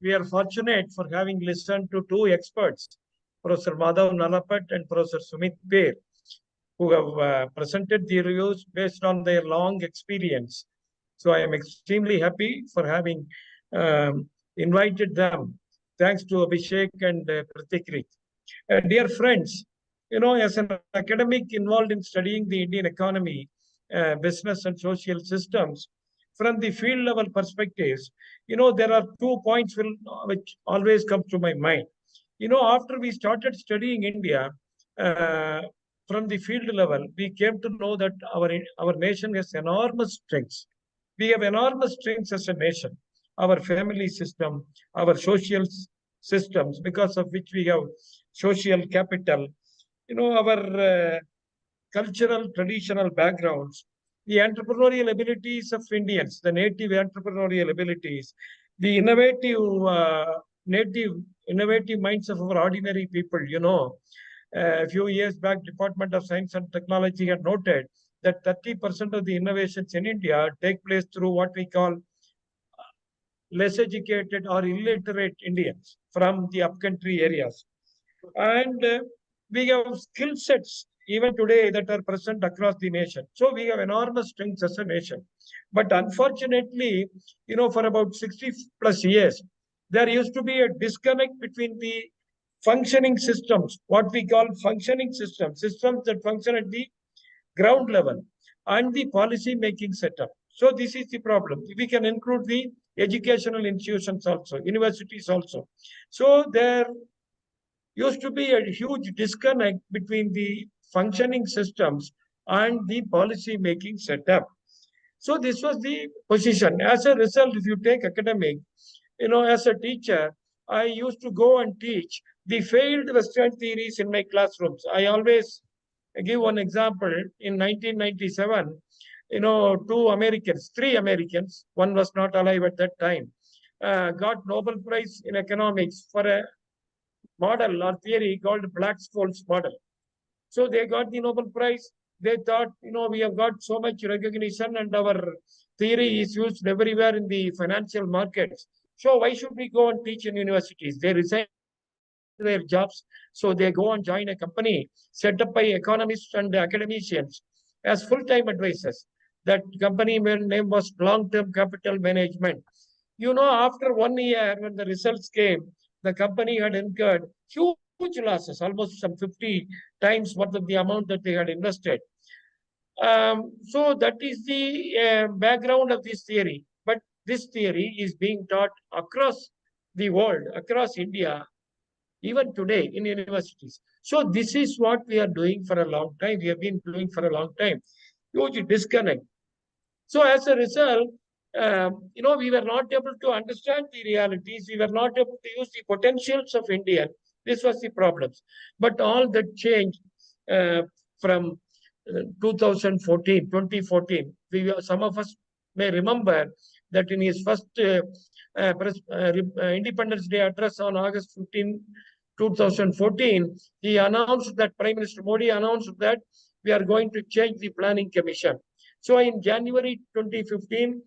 we are fortunate for having listened to two experts, Professor Madhav Nalapat and Professor Sumit Peer, who have presented the reviews based on their long experience. So I am extremely happy for having invited them. Thanks to Abhishek and Pratikrit. Dear friends, as an academic involved in studying the Indian economy, business and social systems, from the field level perspectives, there are 2 points which always come to my mind. After we started studying India, uh, from the field level, we came to know that our nation has enormous strengths. We have enormous strengths as a nation. Our family system, our social systems, because of which we have social capital, our cultural, traditional backgrounds, the entrepreneurial abilities of Indians, the native entrepreneurial abilities, the native innovative minds of our ordinary people. A few years back, Department of Science and Technology had noted that 30% of the innovations in India take place through what we call less educated or illiterate Indians from the upcountry areas. And we have skill sets even today that are present across the nation. So we have enormous strengths as a nation. But unfortunately, for about 60 plus years, there used to be a disconnect between the functioning systems, what we call functioning systems that function at the ground level, and the policy making setup. So this is the problem. We can include the educational institutions also, universities also. So there used to be a huge disconnect between the functioning systems and the policy making setup. So this was the position. As a result, if you take academic, as a teacher, I used to go and teach the failed Western theories in my classrooms. I always give one example. In 1997, three Americans, one was not alive at that time, got Nobel Prize in economics for a model or theory called Black-Scholes model. So they got the Nobel Prize. They thought, we have got so much recognition and our theory is used everywhere in the financial markets. So why should we go and teach in universities? They resign their jobs. So they go and join a company set up by economists and academicians as full-time advisors. That company name was Long-Term Capital Management. After 1 year, when the results came, the company had incurred huge losses, almost some 50 times worth of the amount that they had invested. So that is the background of this theory. But this theory is being taught across the world, across India, even today in universities. So this is what we are doing for a long time. We have been doing for a long time. Huge disconnect. So as a result, we were not able to understand the realities. We were not able to use the potentials of India. This was the problems. But all that changed from 2014. Some of us may remember that in his first Independence Day address on August 15, 2014, he announced that Prime Minister Modi announced that we are going to change the Planning Commission. So in January 2015,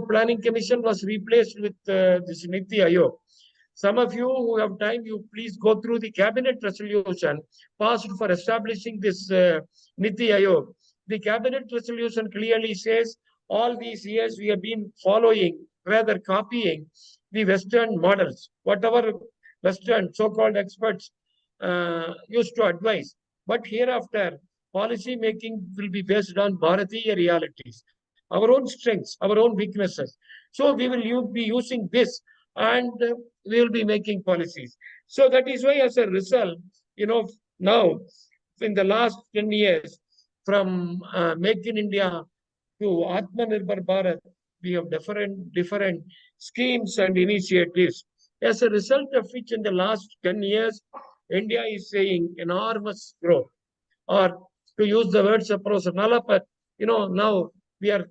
Planning Commission was replaced with this Niti Aayog. Some of you who have time, you please go through the cabinet resolution passed for establishing this Niti Aayog. The cabinet resolution clearly says all these years we have been following, rather copying the Western models, whatever Western so-called experts used to advise. But hereafter, policy making will be based on Bharatiya realities, our own strengths, our own weaknesses. So we will be using this and we will be making policies. So that is why as a result, now in the last 10 years, from Make in India to Atmanirbhar Bharat, we have different schemes and initiatives. As a result of which in the last 10 years, India is seeing enormous growth. Or to use the words of Professor Nalapat, now we are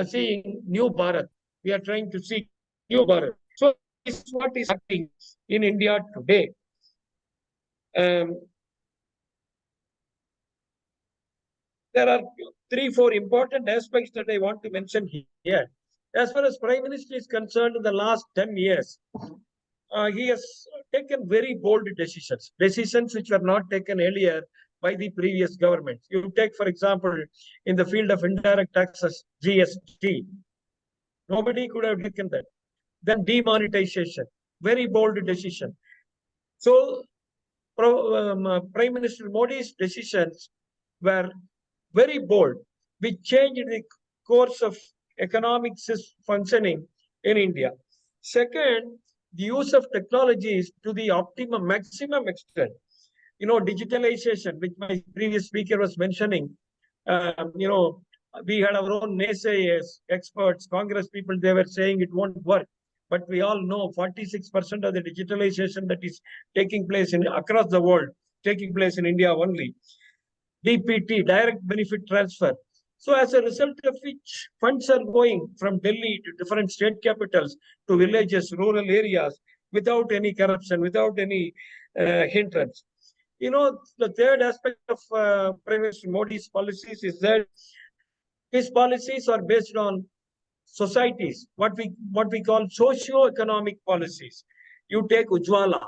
seeing new Bharat. We are trying to see new Bharat. So this is what is happening in India today. There are 3-4 important aspects that I want to mention here. As far as Prime Minister is concerned, in the last 10 years, he has taken very bold decisions which were not taken earlier by the previous governments. You take, for example, in the field of indirect taxes, GST, nobody could have taken that. Then demonetization, very bold decision. So Prime Minister Modi's decisions were very bold, which changed the course of economic functioning in India. Second, the use of technologies to the maximum extent. Digitalization, which my previous speaker was mentioning, we had our own naysayers, experts, Congress people, they were saying it won't work. But we all know 46% of the digitalization that is taking place across the world, taking place in India only. DPT, direct benefit transfer. So as a result of which funds are going from Delhi to different state capitals to villages, rural areas, without any corruption, without any hindrance. The third aspect of Prime Minister Modi's policies is that his policies are based on societies, what we call socio-economic policies. You take Ujjwala,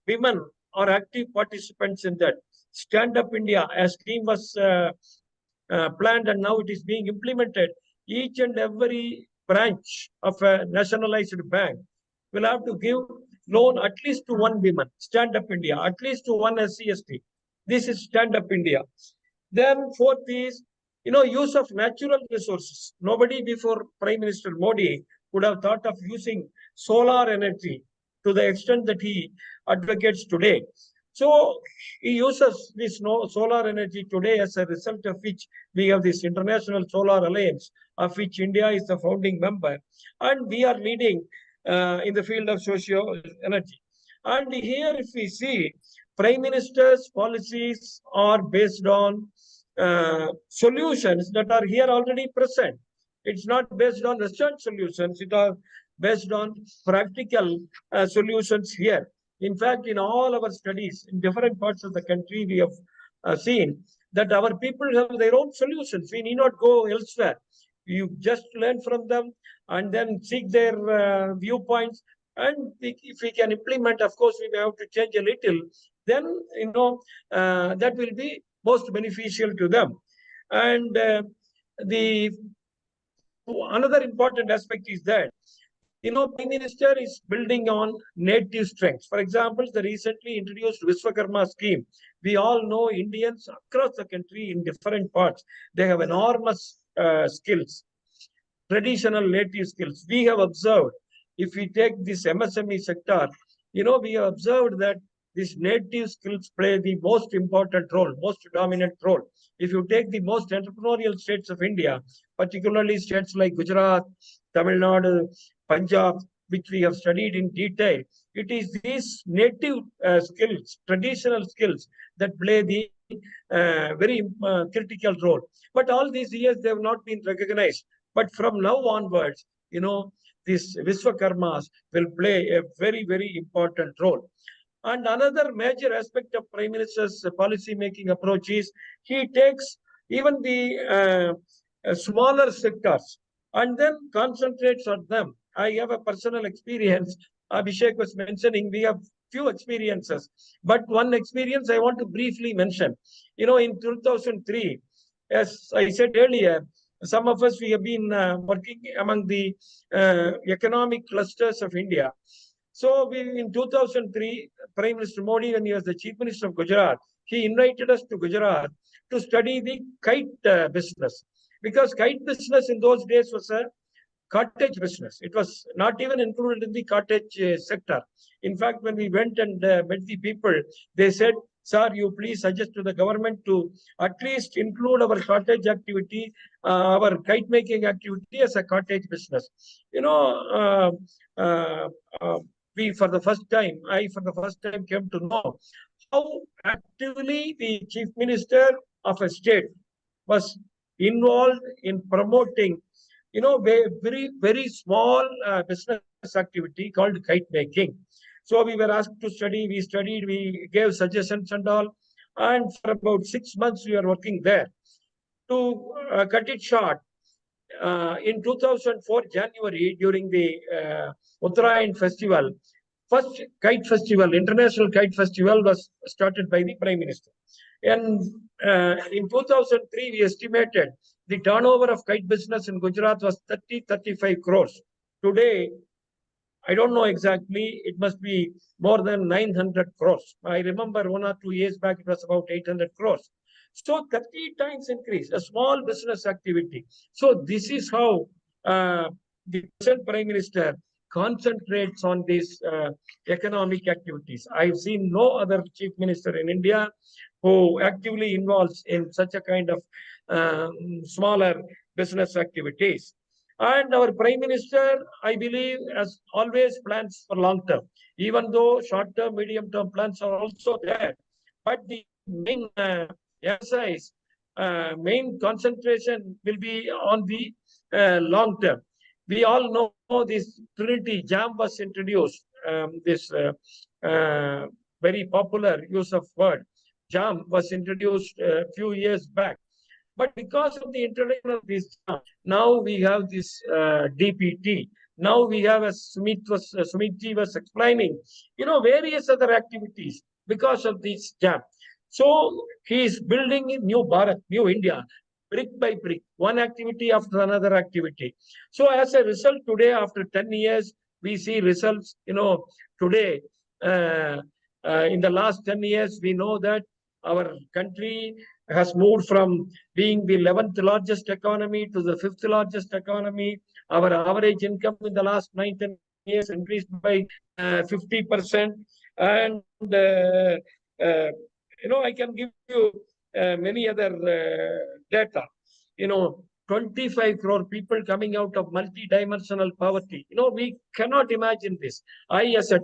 women are active participants in that. Stand Up India, a scheme was planned and now it is being implemented. Each and every branch of a nationalized bank will have to give loan at least to one woman. Stand Up India, at least to one SCST. This is Stand Up India. Then fourth is, use of natural resources. Nobody before Prime Minister Modi would have thought of using solar energy to the extent that he advocates today. So he uses this solar energy today, as a result of which we have this International Solar Alliance, of which India is the founding member. And we are leading in the field of socio-energy. And here, if we see, Prime Minister's policies are based on solutions that are here already present. It's not based on Western solutions. It are based on practical solutions here. In fact, in all our studies in different parts of the country, we have seen that our people have their own solutions. We need not go elsewhere. You just learn from them and then seek their viewpoints. And if we can implement, of course, we may have to change a little. Then, that will be most beneficial to them. And another important aspect is that, Prime Minister is building on native strengths. For example, the recently introduced Vishwakarma scheme. We all know Indians across the country in different parts, they have enormous skills, traditional native skills. We have observed, if we take this MSME sector, we have observed that these native skills play the most important role, most dominant role. If you take the most entrepreneurial states of India, particularly states like Gujarat, Tamil Nadu, Punjab, which we have studied in detail, it is these native skills, traditional skills, that play the very critical role. But all these years, they have not been recognized. But from now onwards, these Vishwakarmas will play a very, very important role. And another major aspect of Prime Minister's policy-making approach is he takes even the smaller sectors and then concentrates on them. I have a personal experience. Abhishek was mentioning, we have few experiences, but one experience I want to briefly mention. In 2003, as I said earlier, some of us, we have been working among the economic clusters of India. So in 2003, Prime Minister Modi, when he was the Chief Minister of Gujarat, he invited us to Gujarat to study the kite business. Because kite business in those days was a cottage business. It was not even included in the cottage sector. In fact, when we went and met the people, they said, "Sir, you please suggest to the government to at least include our cottage activity, our kite making activity as a cottage business." I for the first time came to know how actively the Chief Minister of a state was involved in promoting, very, very small business activity called kite making. So we were asked to study, we studied, we gave suggestions and all. And for about 6 months, we were working there. To cut it short, in 2004 January, during the Uttarayan festival, first kite festival, international kite festival, was started by the Prime Minister. And in 2003, we estimated the turnover of kite business in Gujarat was 35 crores. Today, I don't know exactly. It must be more than 900 crores. I remember 1 or 2 years back, it was about 800 crores. So 30 times increase, a small business activity. So this is how the present Prime Minister concentrates on these economic activities. I've seen no other chief minister in India who actively involves in such a kind of smaller business activities. And our Prime Minister, I believe, has always plans for long term, even though short term, medium term plans are also there. But the main emphasis, main concentration will be on the long term. We all know this Trinity jam was introduced, this very popular use of word jam was introduced a few years back. But because of the introduction of this, now we have this DPT. Now we have, as Sumitji was explaining, various other activities because of this jam. So he is building a new Bharat, new India, brick by brick, one activity after another activity. So as a result, today, after 10 years, we see results, today, in the last 10 years, we know that our country has moved from being the 11th largest economy to the 5th largest economy. Our average income in the last 9-10 years increased by 50%. And, I can give you many other data. 25 crore people coming out of multi-dimensional poverty. We cannot imagine this. I, as a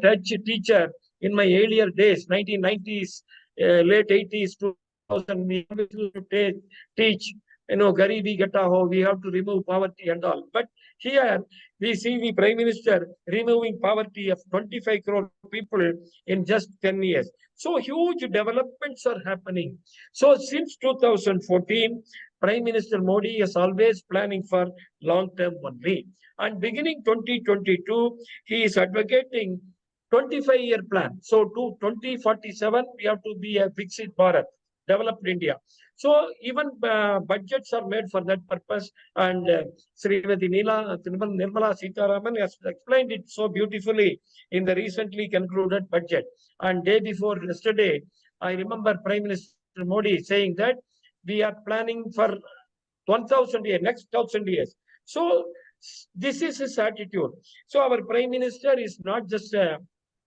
teacher in my earlier days, 1990s, late 80s, 2000, we have to teach, Garibi Gata ho, we have to remove poverty and all. But here we see the Prime Minister removing poverty of 25 crore people in just 10 years. So huge developments are happening. So since 2014, Prime Minister Modi is always planning for long term only. And beginning 2022, he is advocating 25-year plan. So to 2047, we have to be a Viksit Bharat, developed India. So even budgets are made for that purpose. And Srimati Nirmala Sitaraman has explained it so beautifully in the recently concluded budget. And day before yesterday, I remember Prime Minister Modi saying that we are planning for 1,000 years, next 1,000 years. So this is his attitude. So our Prime Minister is not just a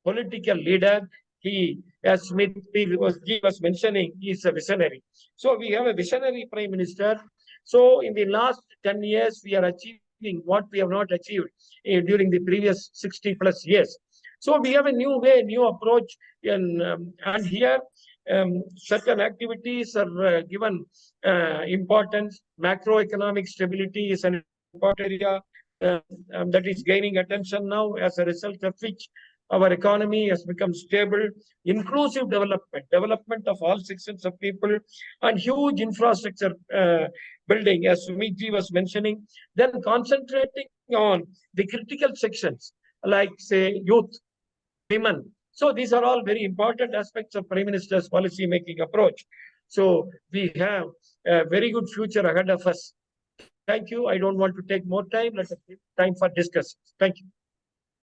political leader. He, as Smith was mentioning, he is a visionary. So we have a visionary Prime Minister. So in the last 10 years, we are achieving what we have not achieved during the previous 60 plus years. So we have a new way, new approach, and here certain activities are given importance. Macroeconomic stability is an important area that is gaining attention now, as a result of which our economy has become stable. Inclusive development of all sections of people, and huge infrastructure building, as Sumitji was mentioning. Then concentrating on the critical sections, like, say, youth, women. So these are all very important aspects of Prime Minister's policy making approach. So we have a very good future ahead of us. Thank you. I don't want to take more time. Let's have time for discussion. Thank you.